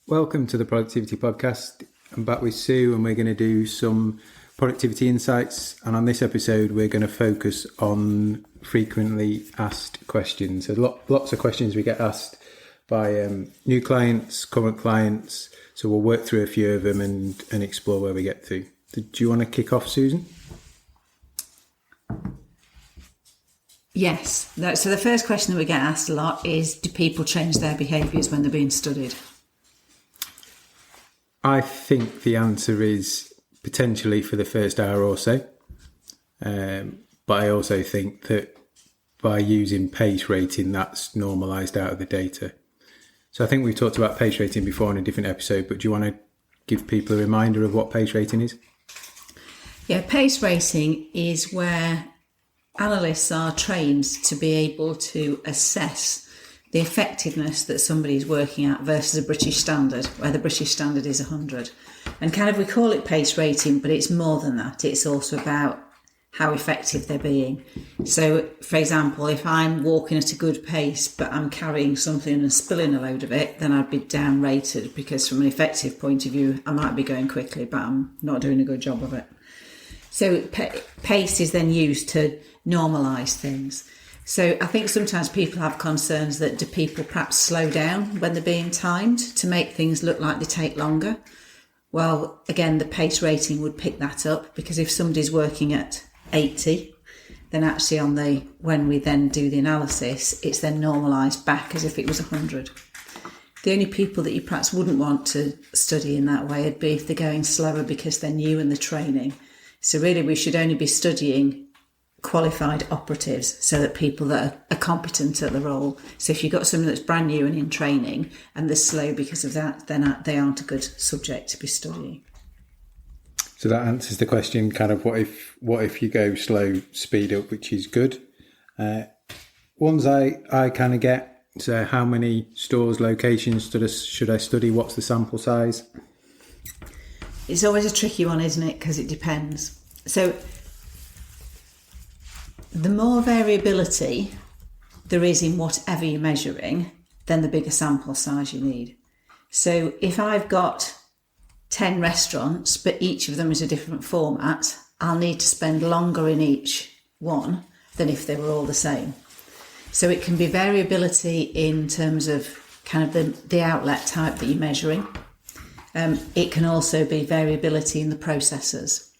Welcome to the Productivity Podcast. I'm back with Sue and we're going to do some productivity insights. And on this episode, we're going to focus on frequently asked questions. So lots of questions we get asked by new clients, current clients. So we'll work through a few of them and explore where we get to. Do you want to kick off, Susan? Yes. So the first question that we get asked a lot is, do people change their behaviours when they're being studied? I think the answer is potentially for the first hour or so. But I also think that by using pace rating, that's normalised out of the data. So I think we've talked about pace rating before in a different episode, but do you want to give people a reminder of what pace rating is? Yeah, pace rating is where analysts are trained to be able to assess the effectiveness that somebody's working at versus a British standard, where the British standard is 100. And kind of we call it pace rating, but it's more than that. It's also about how effective they're being. So, for example, if I'm walking at a good pace, but I'm carrying something and spilling a load of it, then I'd be down rated because from an effective point of view, I might be going quickly, but I'm not doing a good job of it. So pace is then used to normalise things. So I think sometimes people have concerns that do people perhaps slow down when they're being timed to make things look like they take longer? Well, again, the pace rating would pick that up, because if somebody's working at 80, then actually when we then do the analysis, it's then normalised back as if it was 100. The only people that you perhaps wouldn't want to study in that way would be if they're going slower because they're new in the training. So really we should only be studying qualified operatives, so that people that are competent at the role. So if you've got someone that's brand new and in training and they're slow because of that, then they aren't a good subject to be studying. So that answers the question, kind of what if you go slow, speed up, which is good. Ones I kind of get, so how many stores, locations should I study? What's the sample size? It's always a tricky one, isn't it? Because it depends. So the more variability there is in whatever you're measuring, then the bigger sample size you need. So if I've got 10 restaurants, but each of them is a different format, I'll need to spend longer in each one than if they were all the same. So it can be variability in terms of kind of the outlet type that you're measuring. It can also be variability in the processes.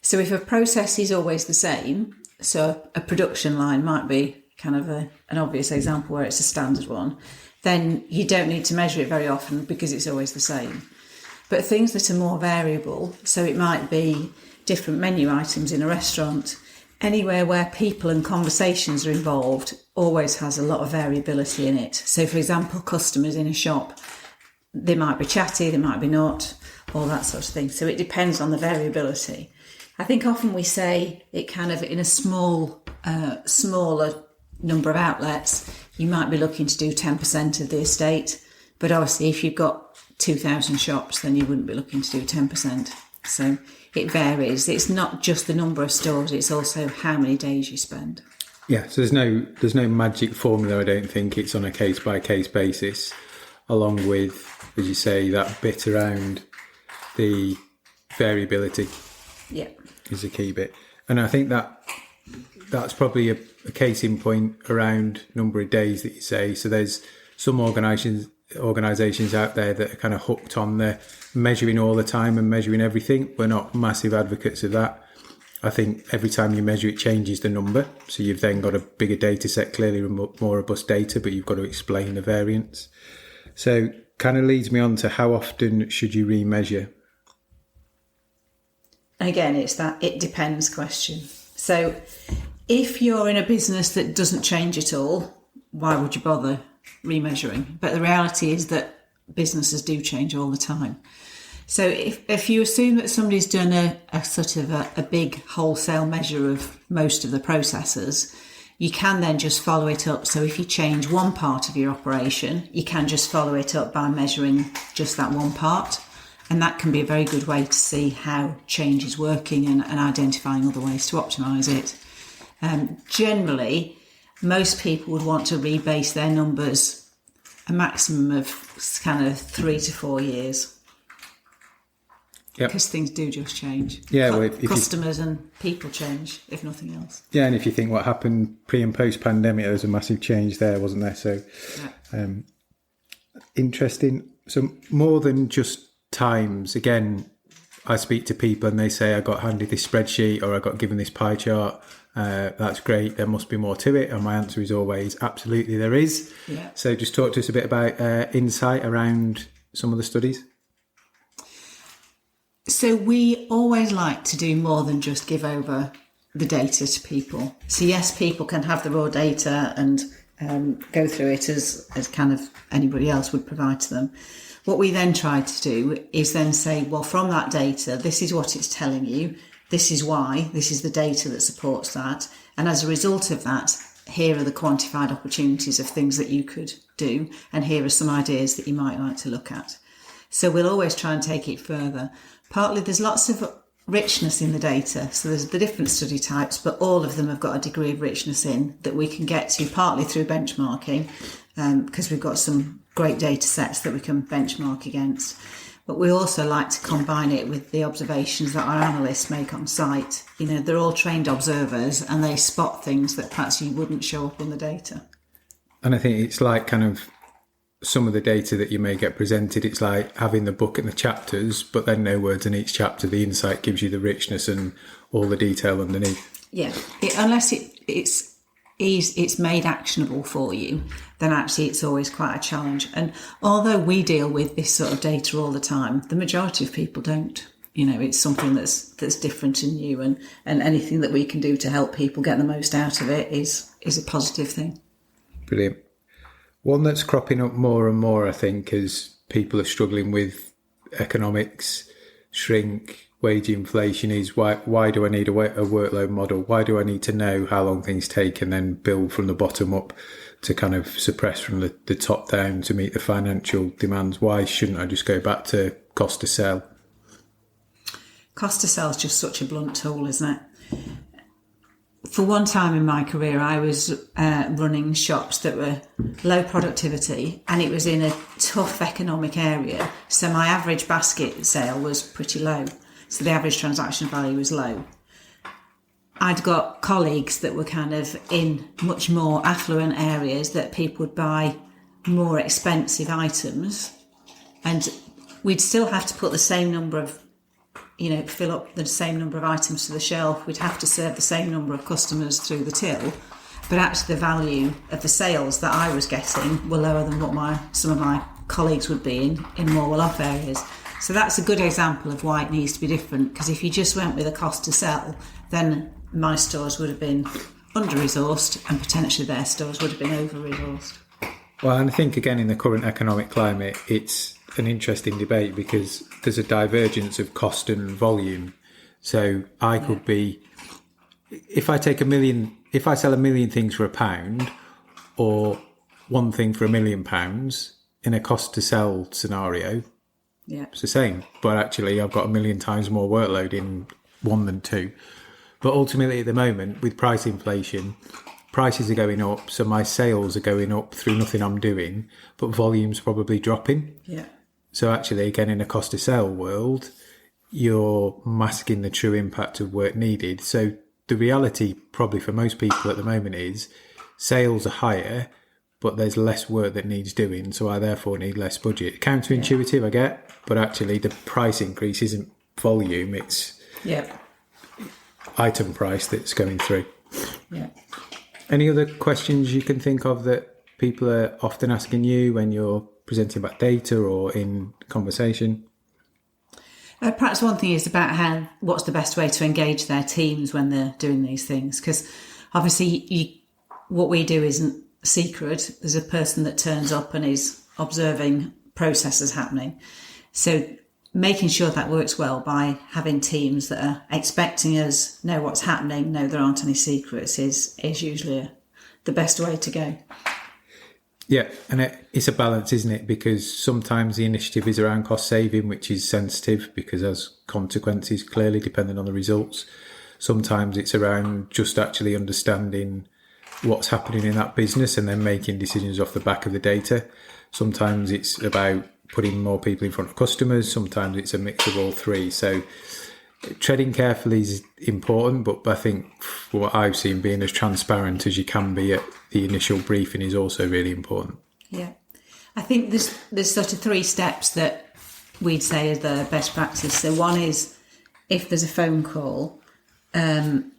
So if a process is always the same, so a production line might be kind of an obvious example where it's a standard one, then you don't need to measure it very often because it's always the same. But things that are more variable, so it might be different menu items in a restaurant, anywhere where people and conversations are involved always has a lot of variability in it. So for example, customers in a shop, they might be chatty, they might be not, all that sort of thing. So it depends on the variability. I think often we say it kind of in a smaller number of outlets, you might be looking to do 10% of the estate. But obviously if you've got 2,000 shops, then you wouldn't be looking to do 10%. So it varies. It's not just the number of stores, it's also how many days you spend. Yeah, so there's no magic formula, I don't think. It's on a case-by-case basis, along with, as you say, that bit around the variability. Yeah, is a key bit. And I think that's probably a case in point around number of days that you say. So there's some organisations out there that are kind of hooked on the measuring all the time and measuring everything. We're not massive advocates of that. I think every time you measure it changes the number. So you've then got a bigger data set, clearly more robust data, but you've got to explain the variance. So kind of leads me on to how often should you remeasure? Again, it's that it depends question. So if you're in a business that doesn't change at all, why would you bother remeasuring? But the reality is that businesses do change all the time. So if you assume that somebody's done a sort of a big wholesale measure of most of the processes, you can then just follow it up. So if you change one part of your operation, you can just follow it up by measuring just that one part. And that can be a very good way to see how change is working and identifying other ways to optimise it. Generally, most people would want to rebase their numbers a maximum of kind of 3 to 4 years. Yep. Because things do just change. Yeah, well, if customers and people change, if nothing else. Yeah, and if you think what happened pre and post pandemic, there was a massive change there, wasn't there? So, interesting. So more than just times. Again, I speak to people and they say I got handed this spreadsheet or I got given this pie chart. That's great. There must be more to it, and my answer is always absolutely there is. Yeah. So just talk to us a bit about insight around some of the studies. So we always like to do more than just give over the data to people. So yes, people can have the raw data and go through it as kind of anybody else would provide to them. What we then try to do is then say, well, from that data, this is what it's telling you. This is why. This is the data that supports that. And as a result of that, here are the quantified opportunities of things that you could do. And here are some ideas that you might like to look at. So we'll always try and take it further. Partly there's lots of richness in the data. So there's the different study types, but all of them have got a degree of richness in that we can get to partly through benchmarking, because we've got some great data sets that we can benchmark against. But we also like to combine it with the observations that our analysts make on site. You know, they're all trained observers and they spot things that perhaps you wouldn't show up in the data. And I think it's like kind of some of the data that you may get presented, it's like having the book and the chapters, but then no words in each chapter. The insight gives you the richness and all the detail underneath. Yeah, unless it's made actionable for you, then actually it's always quite a challenge. And although we deal with this sort of data all the time, the majority of people don't. You know, it's something that's different and new, and anything that we can do to help people get the most out of it is a positive thing. Brilliant. One that's cropping up more and more, I think, as people are struggling with economics, shrink, wage inflation, is why do I need a workload model? Why do I need to know how long things take and then build from the bottom up to kind of suppress from the top down to meet the financial demands? Why shouldn't I just go back to cost to sell? Cost to sell is just such a blunt tool, isn't it? For one time in my career, I was running shops that were low productivity, and it was in a tough economic area. So my average basket sale was pretty low. So the average transaction value was low. I'd got colleagues that were kind of in much more affluent areas that people would buy more expensive items, and we'd still have to put the same number of, fill up the same number of items to the shelf. We'd have to serve the same number of customers through the till, but actually the value of the sales that I was getting were lower than what some of my colleagues would be in more well-off areas. So that's a good example of why it needs to be different, because if you just went with a cost to sell, then my stores would have been under-resourced and potentially their stores would have been over-resourced. Well, and I think, again, in the current economic climate, it's an interesting debate because there's a divergence of cost and volume. So I could be, if I sell £1 million things for £1, or one thing for £1 million in a cost to sell scenario, it's the same. But actually, I've got 1 million times more workload in one than two. But ultimately, at the moment, with price inflation, prices are going up, so my sales are going up through nothing I'm doing, but volume's probably dropping. Yeah. So actually, again, in a cost to sell world, you're masking the true impact of work needed. So the reality probably for most people at the moment is sales are higher, but there's less work that needs doing. So I therefore need less budget. Counterintuitive, I get, but actually the price increase isn't volume, it's item price that's going through. Yeah. Any other questions you can think of that people are often asking you when you're presenting about data or in conversation? Perhaps one thing is about what's the best way to engage their teams when they're doing these things, because obviously what we do isn't secret. There's a person that turns up and is observing processes happening. So making sure that works well by having teams that are expecting us, know what's happening, know there aren't any secrets is usually the best way to go. Yeah, and it's a balance, isn't it? Because sometimes the initiative is around cost saving, which is sensitive because has consequences, clearly, depending on the results. Sometimes it's around just actually understanding what's happening in that business and then making decisions off the back of the data. Sometimes it's about putting more people in front of customers. Sometimes it's a mix of all three. So treading carefully is important, but I think what I've seen, being as transparent as you can be at the initial briefing is also really important. Yeah. I think there's sort of 3 steps that we'd say are the best practice. So one is, if there's a phone call, then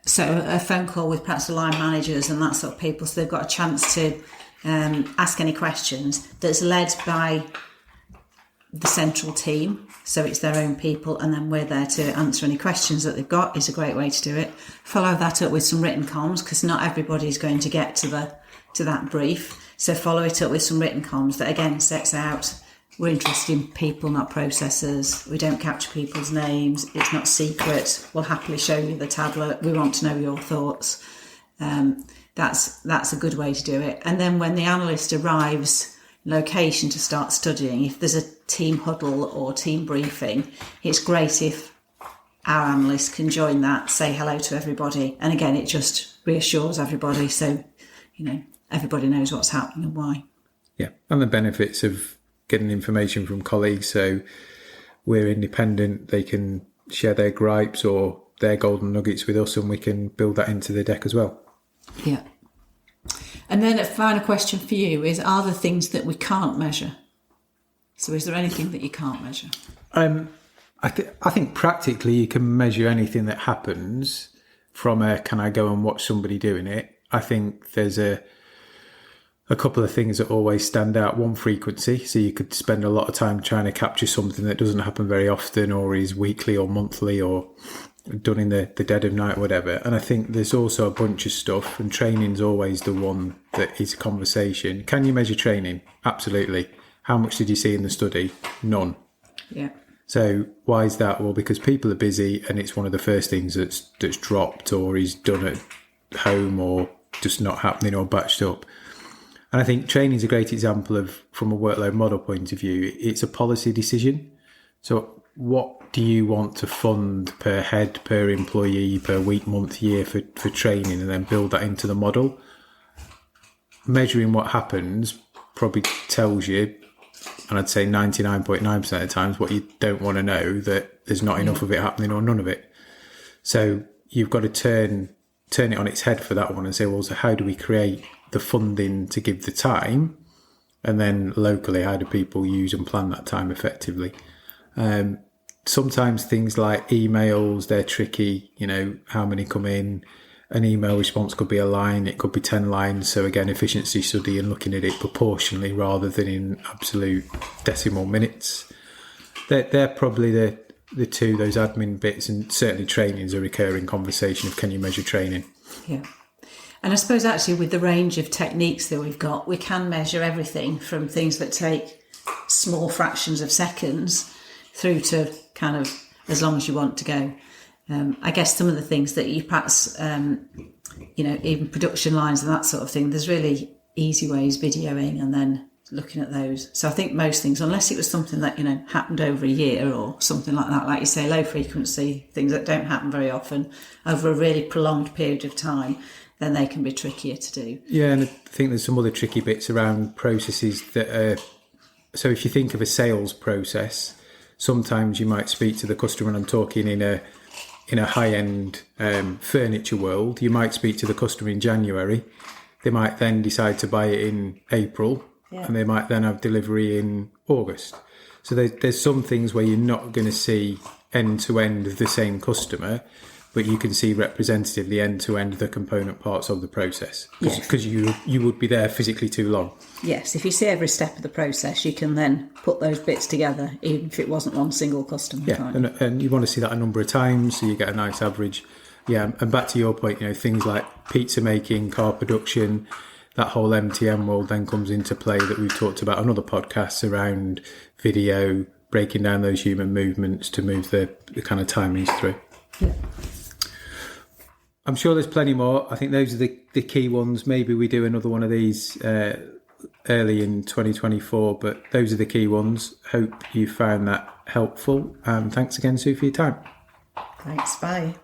so a phone call with perhaps the line managers and that sort of people, so they've got a chance to ask any questions, that's led by the central team, so it's their own people, and then we're there to answer any questions that they've got, is a great way to do it. Follow that up with some written comms, because not everybody's going to get to that brief, so follow it up with some written comms that again sets out, we're interested in people, not processes, we don't capture people's names, it's not secret, we'll happily show you the tablet, we want to know your thoughts. That's a good way to do it. And then when the analyst arrives location to start studying, if there's a team huddle or team briefing, it's great if our analyst can join that, say hello to everybody, and again it just reassures everybody, so everybody knows what's happening and why. Yeah, and the benefits of getting information from colleagues, so we're independent, they can share their gripes or their golden nuggets with us, and we can build that into the deck as well. Yeah. And then a final question for you is, are there things that we can't measure? So is there anything that you can't measure? I think practically you can measure anything that happens from can I go and watch somebody doing it? I think there's a couple of things that always stand out. One, frequency. So you could spend a lot of time trying to capture something that doesn't happen very often, or is weekly or monthly or done in the dead of night, whatever. And I think there's also a bunch of stuff, and training's always the one that is a conversation. Can you measure training? Absolutely. How much did you see in the study? None. Yeah. So why is that? Well, because people are busy and it's one of the first things that's dropped or is done at home or just not happening or batched up. And I think training is a great example of, from a workload model point of view, it's a policy decision. So what do you want to fund per head, per employee, per week, month, year for training, and then build that into the model? Measuring what happens probably tells you, and I'd say 99.9% of the times, what you don't want to know, that there's not enough of it happening or none of it. So you've got to turn it on its head for that one and say, well, so how do we create the funding to give the time? And then locally, how do people use and plan that time effectively? Sometimes things like emails, they're tricky, how many come in. An email response could be a line, it could be 10 lines. So again, efficiency study and looking at it proportionally rather than in absolute decimal minutes. They're probably the two, those admin bits, and certainly training is a recurring conversation of, can you measure training? Yeah. And I suppose actually with the range of techniques that we've got, we can measure everything from things that take small fractions of seconds through to kind of as long as you want to go. I guess some of the things that you perhaps, even production lines and that sort of thing, there's really easy ways, videoing and then looking at those. So I think most things, unless it was something that, happened over a year or something like that, like you say, low frequency, things that don't happen very often over a really prolonged period of time, then they can be trickier to do. Yeah, and I think there's some other tricky bits around processes that are, so if you think of a sales process, sometimes you might speak to the customer, and I'm talking in a high-end furniture world, you might speak to the customer in January, they might then decide to buy it in April, and they might then have delivery in August. So there's some things where you're not going to see end-to-end the same customer, but you can see representatively end-to-end the component parts of the process, because you would be there physically too long. Yes, if you see every step of the process, you can then put those bits together, even if it wasn't one single customer. Yeah, and you want to see that a number of times, so you get a nice average. Yeah, and back to your point, things like pizza making, car production, that whole MTM world then comes into play that we've talked about on other podcasts around video, breaking down those human movements to move the kind of timings through. Yeah. I'm sure there's plenty more. I think those are the key ones. Maybe we do another one of these early in 2024, but those are the key ones. Hope you found that helpful. Thanks again, Sue, for your time. Thanks. Bye.